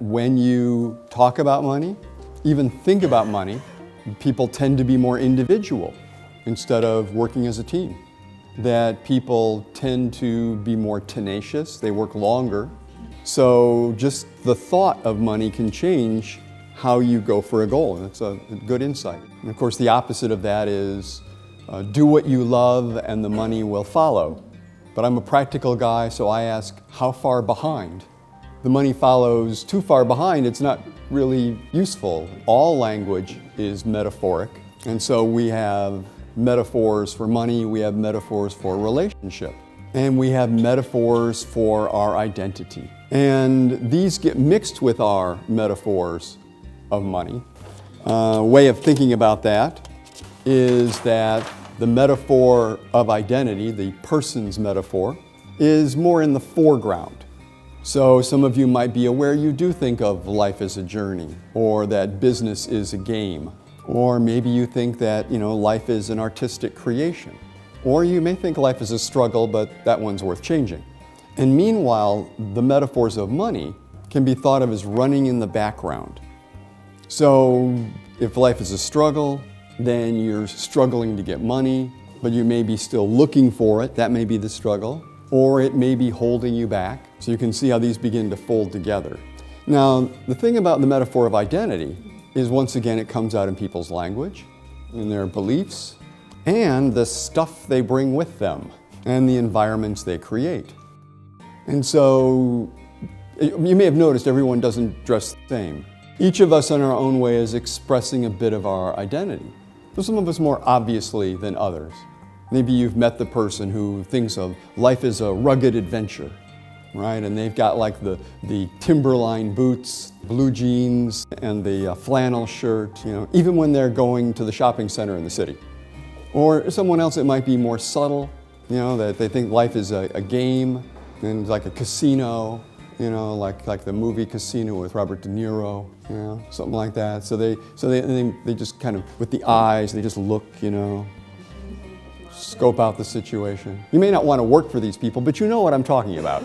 when you talk about money, even think about money, people tend to be more individual instead of working as a team. That people tend to be more tenacious, they work longer. So just the thought of money can change how you go for a goal, and it's a good insight. And of course the opposite of that is do what you love and the money will follow. But I'm a practical guy, so I ask, how far behind? The money follows too far behind, it's not really useful. All language is metaphoric, and so we have metaphors for money, we have metaphors for relationship, and we have metaphors for our identity. And these get mixed with our metaphors of money. A way of thinking about that is that the metaphor of identity, the person's metaphor, is more in the foreground. So some of you might be aware you do think of life as a journey, or that business is a game, or maybe you think that life is an artistic creation, or you may think life is a struggle, but that one's worth changing. And meanwhile, the metaphors of money can be thought of as running in the background. So if life is a struggle, then you're struggling to get money, but you may be still looking for it. That may be the struggle. Or it may be holding you back. So you can see how these begin to fold together. Now, the thing about the metaphor of identity is, once again, it comes out in people's language, in their beliefs, and the stuff they bring with them, and the environments they create. And so, you may have noticed everyone doesn't dress the same. Each of us in our own way is expressing a bit of our identity. So some of us more obviously than others. Maybe you've met the person who thinks of life as a rugged adventure, right? And they've got like the Timberline boots, blue jeans, and the flannel shirt, even when they're going to the shopping center in the city. Or someone else, it might be more subtle, that they think life is a game, and like a casino, like the movie Casino with Robert De Niro, something like that. So they just kind of, with the eyes, they just look, scope out the situation. You may not want to work for these people, but you know what I'm talking about.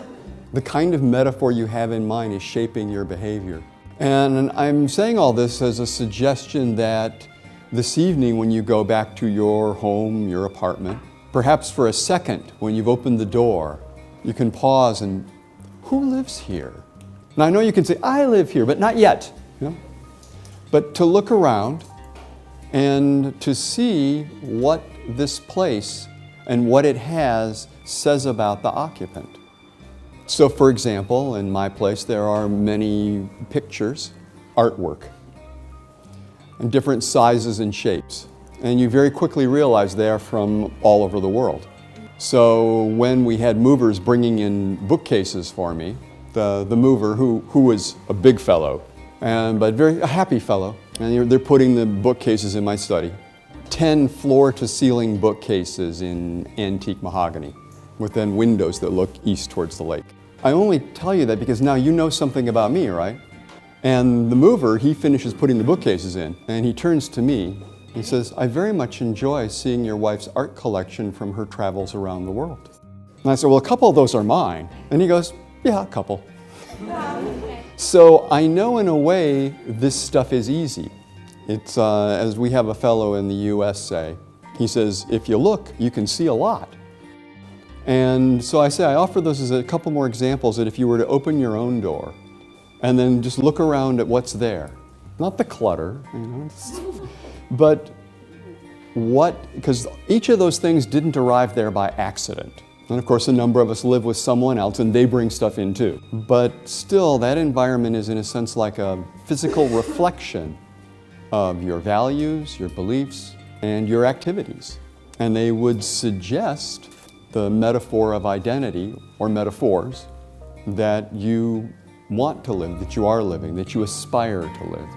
The kind of metaphor you have in mind is shaping your behavior. And I'm saying all this as a suggestion that this evening, when you go back to your home, your apartment, perhaps for a second, when you've opened the door, you can pause and, who lives here? And I know you can say, I live here, but not yet. But to look around and to see what this place and what it has says about the occupant. So for example, in my place there are many pictures, artwork, in different sizes and shapes. And you very quickly realize they are from all over the world. So when we had movers bringing in bookcases for me, the mover, who was a big fellow, but a happy fellow, and they're putting the bookcases in my study. 10 floor-to-ceiling bookcases in antique mahogany, with then windows that look east towards the lake. I only tell you that because now you know something about me, right? And the mover, he finishes putting the bookcases in, and he turns to me. He says, I very much enjoy seeing your wife's art collection from her travels around the world. And I said, well, a couple of those are mine. And he goes, yeah, a couple. So I know in a way this stuff is easy. It's, as we have a fellow in the US say, he says, if you look, you can see a lot. And so I say, I offer those as a couple more examples that if you were to open your own door and then just look around at what's there, not the clutter, but because each of those things didn't arrive there by accident. And of course, a number of us live with someone else and they bring stuff in too. But still, that environment is in a sense like a physical reflection of your values, your beliefs, and your activities. And they would suggest the metaphor of identity, or metaphors, that you want to live, that you are living, that you aspire to live.